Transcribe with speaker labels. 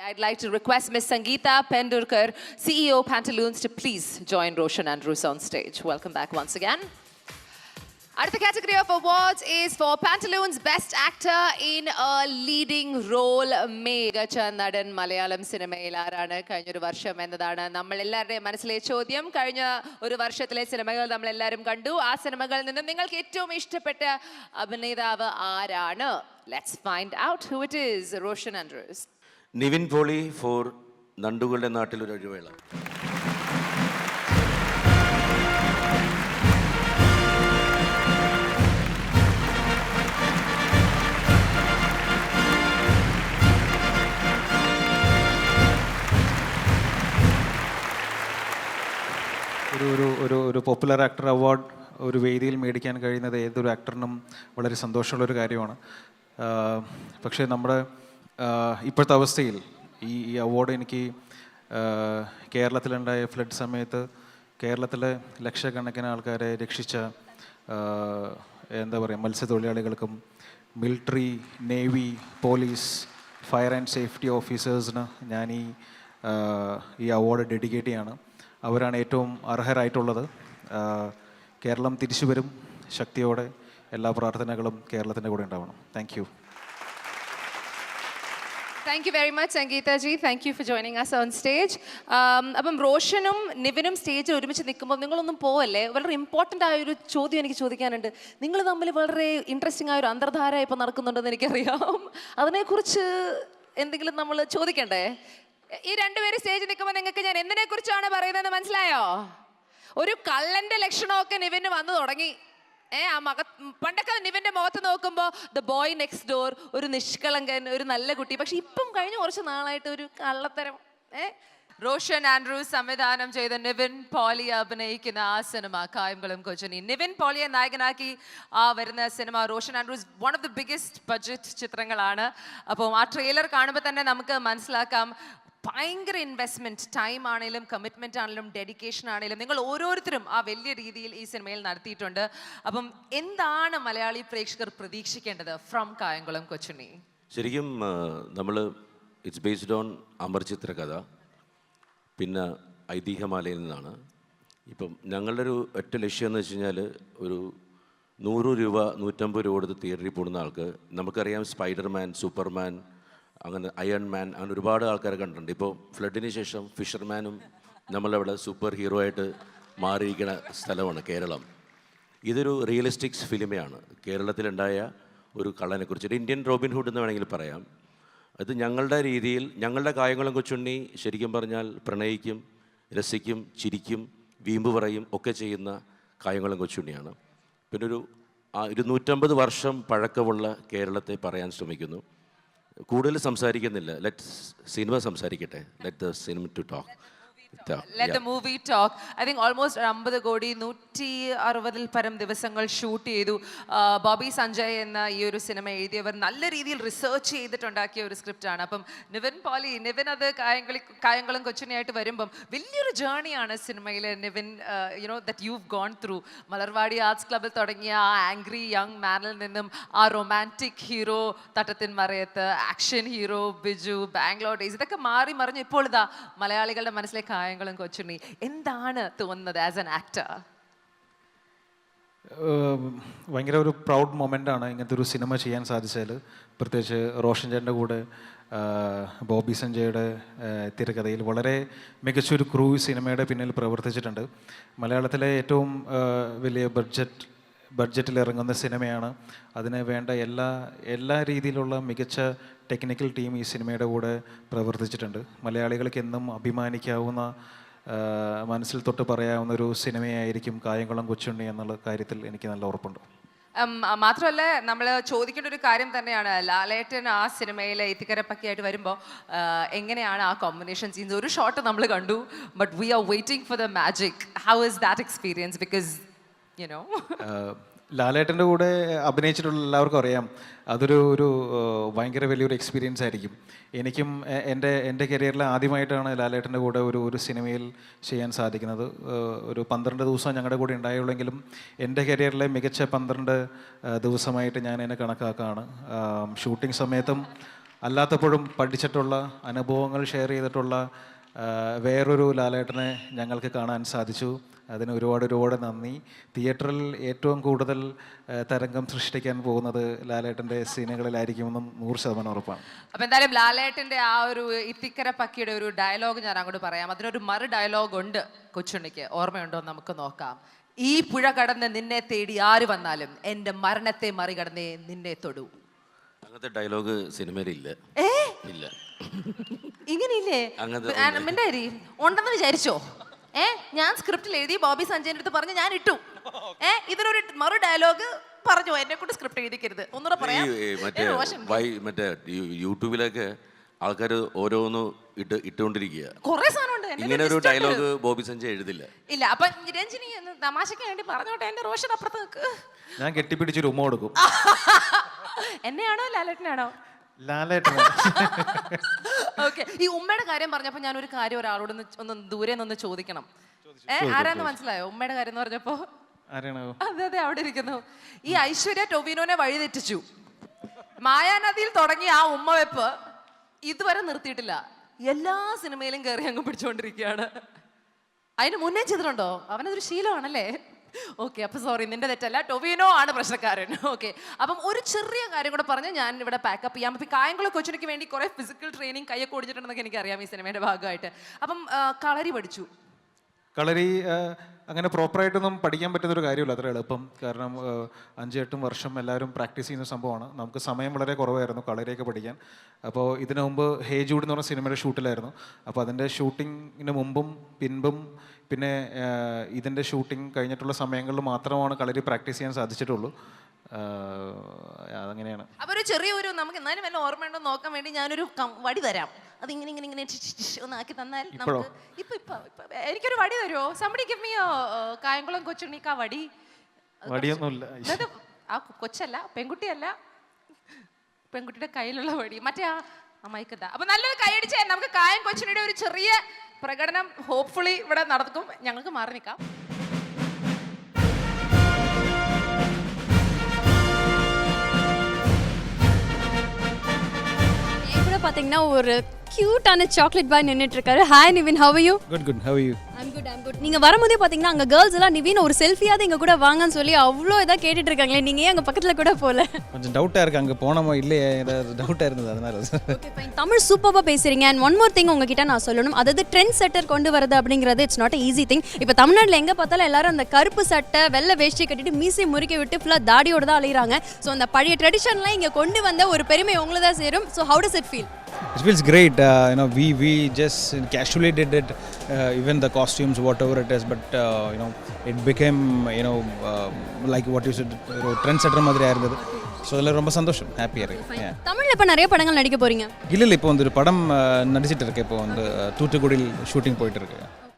Speaker 1: I'd like to request Ms. Sangeeta Pendurkar, CEO Pantaloons, to please join Roshan Andrews on stage. Welcome back once again. Another category of awards is for Pantaloons Best Actor in a Leading Role. മികച്ച നടൻ മലയാളം സിനിമയിൽ ആരാണ് കഴിഞ്ഞൊരു വർഷം എന്നതാണ് നമ്മളെല്ലാവരുടെയും മനസ്സിലെ ചോദ്യം. കഴിഞ്ഞ ഒരു വർഷത്തിലെ സിനിമകൾ നമ്മളെല്ലാവരും കണ്ടു. ആ സിനിമകളിൽ നിന്നും നിങ്ങൾക്ക് ഏറ്റവും ഇഷ്ടപ്പെട്ട അഭിനേതാവ് ആരാണ്? Let's find out who it is. Roshan Andrews.
Speaker 2: Nivin Pauly for നണ്ടുകളുടെ നാട്ടിലൊരു ഒഴിവേള.
Speaker 3: ഒരു പോപ്പുലർ ആക്ടർ അവാർഡ് ഒരു വേദിയിൽ മേടിക്കാൻ കഴിയുന്നത് ഏതൊരു ആക്ടറിനും വളരെ സന്തോഷമുള്ളൊരു കാര്യമാണ്. പക്ഷേ നമ്മുടെ ഇപ്പോഴത്തെ അവസ്ഥയിൽ ഈ അവാർഡ് എനിക്ക് കേരളത്തിലുണ്ടായ ഫ്ലഡ് സമയത്ത് കേരളത്തിലെ ലക്ഷക്കണക്കിന് ആൾക്കാരെ രക്ഷിച്ച എന്താ പറയുക മത്സ്യത്തൊഴിലാളികൾക്കും military, navy, police, fire and safety ഓഫീസേഴ്സിന് ഞാൻ ഈ അവാർഡ് ഡെഡിക്കേറ്റ് ചെയ്യാണ്. അവരാണ് ഏറ്റവും അർഹരായിട്ടുള്ളത്. കേരളം തിരിച്ചു വരും ശക്തിയോടെ. എല്ലാ പ്രാർത്ഥനകളും കേരളത്തിൻ്റെ കൂടെ ഉണ്ടാവണം. Thank you.
Speaker 1: Thank you very much, Sangeeta ji. Thank you for joining us on stage. അപ്പം റോഷനും നിവിനും സ്റ്റേജിൽ ഒരുമിച്ച് നിൽക്കുമ്പോൾ നിങ്ങളൊന്നും പോവല്ലേ? വളരെ ഇമ്പോർട്ടൻ്റ് ആയൊരു ചോദ്യം എനിക്ക് ചോദിക്കാനുണ്ട്. നിങ്ങൾ തമ്മിൽ വളരെ ഇൻട്രസ്റ്റിംഗ് ആയൊരു അന്തർധാര ഇപ്പോൾ നടക്കുന്നുണ്ടെന്ന് എനിക്കറിയാം. അതിനെക്കുറിച്ച് എന്തെങ്കിലും നമ്മൾ ചോദിക്കണ്ടേ? ഈ രണ്ടുപേരും സ്റ്റേജിൽ നിൽക്കുമ്പോൾ നിങ്ങൾക്ക് ഞാൻ എന്തിനെ കുറിച്ചാണ് പറയുന്നതെന്ന് മനസ്സിലായോ? ഒരു കള്ളന്റെ ലക്ഷണമൊക്കെ നിവിന് വന്നു തുടങ്ങി. പണ്ടൊക്കെ നിവിന്റെ മുഖത്ത് നോക്കുമ്പോൾ ദ ബോയ് നെക്സ്റ്റ് ഡോർ, ഒരു നിഷ്കളങ്കൻ, ഒരു നല്ല കുട്ടി. പക്ഷെ ഇപ്പം കഴിഞ്ഞ കുറച്ച് നാളായിട്ട് ഒരു കള്ളത്തരം. റോഷൻ ആൻഡ്രൂസ് സംവിധാനം ചെയ്ത നിവിൻ പോളി അഭിനയിക്കുന്ന ആ സിനിമ കായംകുളം കൊച്ചിനി. നിവിൻ പോളിയെ നായകനാക്കി വരുന്ന സിനിമ Roshan Andrews one of the biggest budget ചിത്രങ്ങളാണ്. അപ്പോൾ ആ ട്രെയിലർ കാണുമ്പോൾ തന്നെ നമുക്ക് മനസ്സിലാക്കാം ഭയങ്കര ഇൻവെസ്റ്റ്മെൻറ്റ്, ടൈം ആണെങ്കിലും കമ്മിറ്റ്മെൻ്റ് ആണെങ്കിലും ഡെഡിക്കേഷൻ ആണെങ്കിലും നിങ്ങൾ ഓരോരുത്തരും ആ വലിയ രീതിയിൽ ഈ സിനിമയിൽ നടത്തിയിട്ടുണ്ട്. അപ്പം എന്താണ് മലയാളി പ്രേക്ഷകർ പ്രതീക്ഷിക്കേണ്ടത് ഫ്രം കായംകുളം കൊച്ചുണ്ണി?
Speaker 2: ശരിക്കും നമ്മൾ ഇറ്റ്സ് ബേസ്ഡ് ഓൺ അമർചിത്ര കഥ, പിന്നെ ഐതിഹ്യമാലയിൽ നിന്നാണ്. ഇപ്പം ഞങ്ങളുടെ ഒരു ഒറ്റ ലക്ഷ്യം എന്ന് വെച്ച് കഴിഞ്ഞാൽ ഒരു 100 രൂപ 150 രൂപ കൊടുത്ത് തിയേറ്ററിൽ പോകുന്ന ആൾക്ക്, നമുക്കറിയാം സ്പൈഡർമാൻ, സൂപ്പർമാൻ, അങ്ങനെ അയൺ മാൻ, അങ്ങനെ ഒരുപാട് ആൾക്കാരെ കണ്ടിട്ടുണ്ട്. ഇപ്പോൾ ഫ്ലഡിന് ശേഷം ഫിഷർമാനും നമ്മളവിടെ സൂപ്പർ ഹീറോ ആയിട്ട് മാറിയിരിക്കുന്ന സ്ഥലമാണ് കേരളം. ഇതൊരു റിയലിസ്റ്റിക്സ് ഫിലിമയാണ്. കേരളത്തിലുണ്ടായ ഒരു കള്ളനെക്കുറിച്ച്, ഒരു ഇന്ത്യൻ റോബിൻഹുഡ് എന്ന് വേണമെങ്കിൽ പറയാം. അത് ഞങ്ങളുടെ രീതിയിൽ, ഞങ്ങളുടെ കായംകുളം കൊച്ചുണ്ണി ശരിക്കും പറഞ്ഞാൽ പ്രണയിക്കും, രസിക്കും, ചിരിക്കും, വീമ്പ് പറയും ഒക്കെ ചെയ്യുന്ന കായംകുളം കൊച്ചുണ്ണിയാണ്. പിന്നെ ഒരു 150 വർഷം പഴക്കമുള്ള കേരളത്തെ പറയാൻ ശ്രമിക്കുന്നു. കൂടുതൽ സംസാരിക്കുന്നില്ല. ലെറ്റ് സിനിമ സംസാരിക്കട്ടെ. Let the cinema to talk.
Speaker 1: Let the movie talk. I think almost 50 കോടി 160 പരം ദിവസങ്ങൾ ഷൂട്ട് ചെയ്തു. ബോബി സഞ്ജയ് എന്ന ഈ ഒരു സിനിമ എഴുതിയവർ നല്ല രീതിയിൽ റിസർച്ച് ചെയ്തിട്ടുണ്ടാക്കിയ ഒരു സ്ക്രിപ്റ്റാണ്. അപ്പം നിവിൻ അത് കായംകുളം കൊച്ചിനായിട്ട് വരുമ്പം വലിയൊരു ജേർണിയാണ് സിനിമയിൽ. Nivin that you gone through. Malarvaadi arts ക്ലബിൽ തുടങ്ങിയ ആ ആംഗ്രി യങ് മാനിൽ നിന്നും ആ romantic hero Thattathin Marayathu, action hero Biju, Bangalore days, ഇതൊക്കെ മാറി മറിഞ്ഞ് ഇപ്പോൾ ഇതാ മലയാളികളുടെ മനസ്സിലെ കായംകുളം കൊച്ചുണ്ണി. എന്താണ് തോന്നുന്നത് ആസ് ആൻ ആക്ടർ?
Speaker 3: ഭയങ്കര ഒരു പ്രൗഡ് മൊമെൻ്റാണ് ഇങ്ങനത്തെ ഒരു സിനിമ ചെയ്യാൻ സാധിച്ചാൽ. പ്രത്യേകിച്ച് റോഷൻ ചേട്ടൻ്റെ കൂടെ ബോബി സഞ്ജയുടെ തിരക്കഥയിൽ വളരെ മികച്ചൊരു ക്രൂ സിനിമയുടെ പിന്നിൽ പ്രവർത്തിച്ചിട്ടുണ്ട്. മലയാളത്തിലെ ഏറ്റവും വലിയ ബഡ്ജറ്റിൽ ഇറങ്ങുന്ന സിനിമയാണ്. അതിന് വേണ്ട എല്ലാ രീതിയിലുള്ള മികച്ച ടെക്നിക്കൽ ടീം ഈ സിനിമയുടെ കൂടെ പ്രവർത്തിച്ചിട്ടുണ്ട്. മലയാളികൾക്ക് എന്നും അഭിമാനിക്കാവുന്ന, മനസ്സിൽ തൊട്ട് പറയാവുന്ന ഒരു സിനിമയായിരിക്കും കായംകുളം കൊച്ചുണ്ണി എന്നുള്ള കാര്യത്തിൽ എനിക്ക് നല്ല ഉറപ്പുണ്ട്.
Speaker 1: മാത്രമല്ല നമ്മൾ ചോദിക്കേണ്ട ഒരു കാര്യം തന്നെയാണ്, ലാലേട്ടൻ ആ സിനിമയിൽ എത്തിക്കരപ്പക്കിയായിട്ട് വരുമ്പോൾ എങ്ങനെയാണ് ആ കോമ്പിനേഷൻ സീൻസ്? ഒരു ഷോട്ട് നമ്മൾ കണ്ടു, but we are waiting for the magic. How is that experience? Because
Speaker 3: ലാലേട്ടൻ്റെ കൂടെ അഭിനയിച്ചിട്ടുള്ള എല്ലാവർക്കും അറിയാം, അതൊരു ഭയങ്കര വലിയൊരു എക്സ്പീരിയൻസ് ആയിരിക്കും. എനിക്കും എൻ്റെ കരിയറിൽ ആദ്യമായിട്ടാണ് ലാലേട്ടൻ്റെ കൂടെ ഒരു സിനിമയിൽ ചെയ്യാൻ സാധിക്കുന്നത്. ഒരു 12 ദിവസം ഞങ്ങളുടെ കൂടെ ഉണ്ടായുള്ളെങ്കിലും എൻ്റെ കരിയറിലെ മികച്ച 12 ദിവസമായിട്ട് ഞാൻ എന്നെ കണക്കാക്കുകയാണ്. ഷൂട്ടിംഗ് സമയത്തും അല്ലാത്തപ്പോഴും പഠിച്ചിട്ടുള്ള അനുഭവങ്ങൾ ഷെയർ ചെയ്തിട്ടുള്ള വേറൊരു ലാലേട്ടനെ ഞങ്ങൾക്ക് കാണാൻ സാധിച്ചു. അതിന് ഒരുപാട് നന്ദി. തിയേറ്ററിൽ ഏറ്റവും കൂടുതൽ തരംഗം സൃഷ്ടിക്കാൻ പോകുന്നത് ലാലേട്ടൻ്റെ സീനുകളിലായിരിക്കുമെന്നും 100% ഉറപ്പാണ്.
Speaker 1: അപ്പൊ എന്തായാലും ലാലേട്ടന്റെ ആ ഒരു ഇത്തിക്കര പക്കിയുടെ ഒരു ഡയലോഗ് ഞാൻ അങ്ങോട്ട് പറയാം. അതിനൊരു മറു ഡയലോഗ് ഉണ്ട് കൊച്ചുണ്ണിക്ക്, ഓർമ്മയുണ്ടോ നമുക്ക് നോക്കാം. ഈ പുഴ കടന്ന് നിന്നെ തേടി ആര് വന്നാലും എൻ്റെ മരണത്തെ മറികടന്നേ നിന്നെ തൊടൂ.
Speaker 2: അങ്ങനത്തെ ഡയലോഗ് സിനിമയിലില്ല. ഇല്ല.
Speaker 1: ഇങ്ങനെയില്ലേ? ഉണ്ടെന്ന് വിചാരിച്ചോ? ഞാൻ സ്ക്രിപ്റ്റിൽ എഴുതി ബോബി സഞ്ജയന്റെ അടുത്ത് പറഞ്ഞ് ഞാൻ ഇട്ടു. ഇതിനൊരു മറു ഡയലോഗ് പറഞ്ഞു, എന്നെ കൊണ്ട് സ്ക്രിപ്റ്റ് എഴുതിക്കരുത്. ഒന്നുകൂടെ പറയാം.
Speaker 2: മറ്റേ യൂട്യൂബിലൊക്കെ ആൾക്കാർ ഓരോന്ന് ഇട്ടുകൊണ്ടിരിക്കുക.
Speaker 1: കുറെ സാധനമുണ്ട്.
Speaker 2: ഇങ്ങനെ ഒരു ഡയലോഗ് ബോബി സഞ്ജയ് എഴുതില്ല.
Speaker 1: ഇല്ല. അപ്പൊ രഞ്ജിനി തമാശക്ക് വേണ്ടി പറഞ്ഞോട്ടെ, എന്റെ റോഷൻ അപ്പുറത്ത് നിൽക്ക്.
Speaker 3: ഞാൻ കെട്ടിപ്പിടിച്ചൊരു ഉമ്മ കൊടുക്കും.
Speaker 1: എന്നെയാണോ ലാലേട്ടനാണോ?
Speaker 3: ലാലേട്ടൻ.
Speaker 1: ഓക്കെ. ഈ ഉമ്മയുടെ കാര്യം പറഞ്ഞപ്പോ ഞാൻ ഒരു കാര്യം ഒരാളോട് ഒന്ന് ദൂരെ നിന്ന് ചോദിക്കണം. ആരാന്ന് മനസ്സിലായോ ഉമ്മയുടെ കാര്യം എന്ന് പറഞ്ഞപ്പോ? അതെ, അവിടെ ഇരിക്കുന്നു. ഈ ഐശ്വര്യ ടൊവിനോനെ വഴിതെറ്റിച്ചു. മായാനദിയിൽ തുടങ്ങിയ ആ ഉമ്മവെപ്പ് ഇതുവരെ നിർത്തിയിട്ടില്ല. എല്ലാ സിനിമയിലും കയറി അങ്ങ് പിടിച്ചുകൊണ്ടിരിക്കുകയാണ്. അതിന് മുന്നേ ചെയ്തിട്ടുണ്ടോ? അവനതൊരു ശീലമാണല്ലേ? ഓക്കെ, അപ്പൊ സോറി, നിന്റെ തെറ്റല്ല, ടൊവിനോ ആണ് പ്രശ്നക്കാരൻ. ഓക്കെ, അപ്പം ഒരു ചെറിയ കാര്യം കൂടെ പറഞ്ഞ് ഞാൻ ഇവിടെ പാക്കപ്പ് ചെയ്യാം. അപ്പം കായംകുളം കൊച്ചിനയ്ക്ക് വേണ്ടി കുറെ ഫിസിക്കൽ ട്രെയിനിങ് കൈയൊക്കെ ഓടിച്ചിട്ടുണ്ടെന്നൊക്കെ എനിക്കറിയാം ഈ സിനിമയുടെ ഭാഗമായിട്ട്. അപ്പം കളരി പഠിച്ചു.
Speaker 3: കളരി അങ്ങനെ പ്രോപ്പറായിട്ടൊന്നും പഠിക്കാൻ പറ്റുന്നൊരു കാര്യമില്ല, അത്ര എളുപ്പം. കാരണം 5-8 വർഷം എല്ലാവരും പ്രാക്ടീസ് ചെയ്യുന്ന സംഭവമാണ്. നമുക്ക് സമയം വളരെ കുറവായിരുന്നു കളരിയൊക്കെ പഠിക്കാൻ. അപ്പോൾ ഇതിനു മുമ്പ് ഹേ ജൂഡ് എന്ന് പറഞ്ഞ സിനിമയുടെ ഷൂട്ടിലായിരുന്നു. അപ്പോൾ അതിൻ്റെ ഷൂട്ടിങ്ങിന് മുമ്പും പിൻപും പിന്നെ ഇതിൻ്റെ ഷൂട്ടിംഗ് കഴിഞ്ഞിട്ടുള്ള സമയങ്ങളിൽ മാത്രമാണ് കളരി പ്രാക്ടീസ് ചെയ്യാൻ സാധിച്ചിട്ടുള്ളൂ. അതങ്ങനെയാണ്.
Speaker 1: അപ്പോൾ ഒരു ചെറിയൊരു നമുക്ക് എന്നാലും വല്ല ഓർമ്മയുണ്ടോ നോക്കാൻ വേണ്ടി ഞാനൊരു വടി തരാം. അത് ഇങ്ങനെ ഒന്ന് ആക്കി തന്നാൽ നമുക്ക് ഇപ്പൊ എനിക്കൊരു വടി തരുമോ? സംബഡി ഗിവ് മീ കായംകുളം കൊച്ചുണ്ണിക്ക് ആ വടി.
Speaker 3: വടിയൊന്നുമില്ല.
Speaker 1: ആ കൊച്ചല്ല, പെൺകുട്ടിയല്ല, പെൺകുട്ടിയുടെ കയ്യിലുള്ള വടി, മറ്റേ ആ മൈക്കത്ത. അപ്പൊ നല്ലൊരു കൈയടിച്ചേ. നമുക്ക് കായം കൊച്ചുണ്ണിയുടെ ഒരു ചെറിയ പ്രകടനം ഹോപ്പ്ഫുള്ളി ഇവിടെ നടക്കും. ഞങ്ങൾക്ക് മാറി നിൽക്കാം.
Speaker 4: பாத்தீங்கன்னா ஒரு கியூட்டான சாக்லேட் பாய் நின்னுட்டு இருக்காரு. Hi Nivin, how are you?
Speaker 3: Good, how are you?
Speaker 4: I'm good. நீங்க வரும்போதே பாத்தீங்கன்னா அங்க கேர்ள்ஸ் எல்லாம் நிவின் ஒரு செல்ஃபியாவது எங்க கூட வாங்கன்னு சொல்லி அவ்வளோ இதா கேட்டுட்டு இருக்காங்களே, நீங்க ஏன் அங்க பக்கத்துல கூட போல?
Speaker 5: கொஞ்சம் டவுட்டா இருக்கு, அங்க போனோமோ இல்லையே, ஏதாவது டவுட்டா இருந்தது அதனால.
Speaker 4: Okay fine. தமிழ் சூப்பரா பேசுறீங்க. அண்ட் ஒன் மோர் திங் உங்ககிட்ட நான் சொல்லணும், அதாவது ட்ரெண்ட் செட்டர் கொண்டு வரது அப்படிங்கிறது இட்ஸ் நாட் ஈஸி திங். இப்போ தமிழ்நாட்டில் எங்க பார்த்தாலும் எல்லாரும் அந்த கருப்பு சட்டை வெள்ளை வேஷ்டி கட்டிட்டு மீசை முறுக்கி விட்டு ஃபுல்லா தாடியோட தான் அலையிறாங்க. ஸோ அந்த பழைய ட்ரெடிஷன்லாம் இங்க கொண்டு வந்த ஒரு பெருமை உங்களுக்கு தான் சேரும். So how does it feel?
Speaker 5: It feels great. We just casually did it, even the costumes, whatever it is, but it became like what you said, trendsetter மாதிரி ஆயிருந்தது. ஸோ அதில் ரொம்ப சந்தோஷம், ஹாப்பியாக இருக்கு.
Speaker 4: தமிழில் இப்போ நிறைய படங்கள் நடிக்க போறீங்க?
Speaker 5: இல்லை இப்போ வந்து ஒரு படம் நடிச்சிட்டு இருக்கேன். இப்போ வந்து தூத்துக்குடியில் ஷூட்டிங் போயிட்டு இருக்கு.